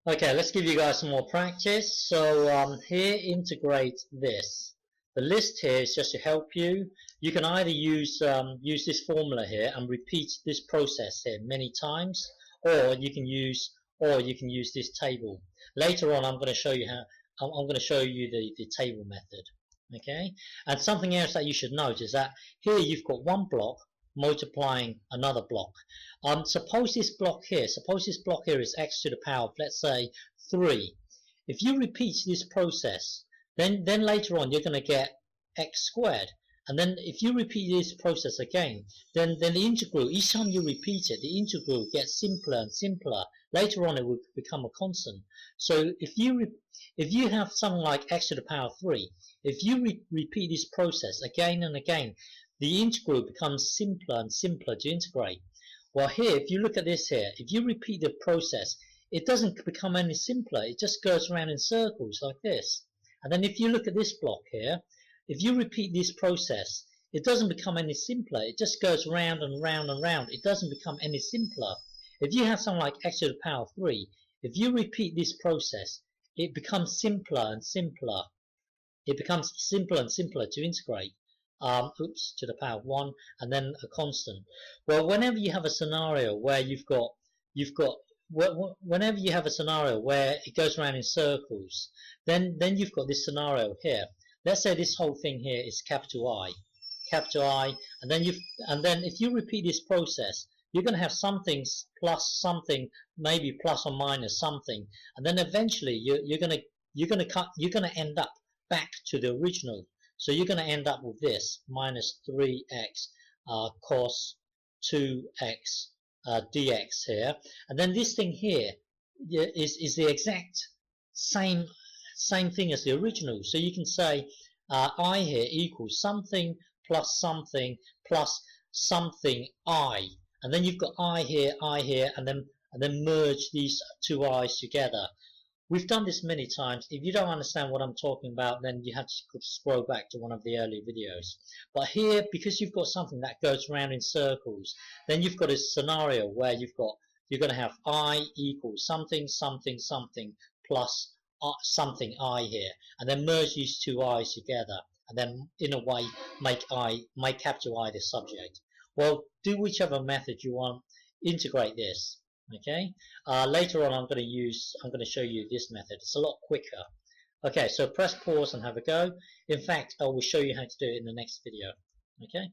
Okay, let's give you guys some more practice. So here, integrate this. The list here is just to help you. You can either use this formula here and repeat this process here many times, or you can use this table. Later on, I'm going to show you the table method. Okay, and something else that you should note is that here you've got one block multiplying another block. Suppose this block here is x to the power of, let's say, 3. If you repeat this process, then later on you're going to get x squared. And then if you repeat this process again, then the integral, each time you repeat it, the integral gets simpler and simpler. Later on it will become a constant. So if you have something like x to the power of 3, if you repeat this process again and again, the integral becomes simpler and simpler to integrate. Well, here, if you look at this here, if you repeat the process, it doesn't become any simpler. It just goes around in circles like this. And then if you look at this block here, if you repeat this process, it doesn't become any simpler. It just goes round and round and round. It doesn't become any simpler. If you have something like x to the power of 3, if you repeat this process, it becomes simpler and simpler. It becomes simpler and simpler to integrate. To the power of 1, and then a constant. Well, whenever you have a scenario where whenever you have a scenario where it goes around in circles, then you've got this scenario here. Let's say this whole thing here is capital I, and then if you repeat this process, you're going to have something plus something, maybe plus or minus something, and then eventually you're going to end up back to the original. So you're going to end up with this, minus 3x cos 2x dx here. And then this thing here is the exact same thing as the original. So you can say I here equals something, something I. And then you've got I here, and then merge these two i's together. We've done this many times. If you don't understand what I'm talking about, then you have to scroll back to one of the early videos. But here, because you've got something that goes around in circles, then you've got a scenario where you're going to have I equals something plus something I here, and then merge these two i's together, and then in a way make capital I the subject. Well, do whichever method you want. Integrate this. Okay. Later on, I'm going to show you this method. It's a lot quicker. Okay, so press pause and have a go. In fact, I will show you how to do it in the next video. Okay.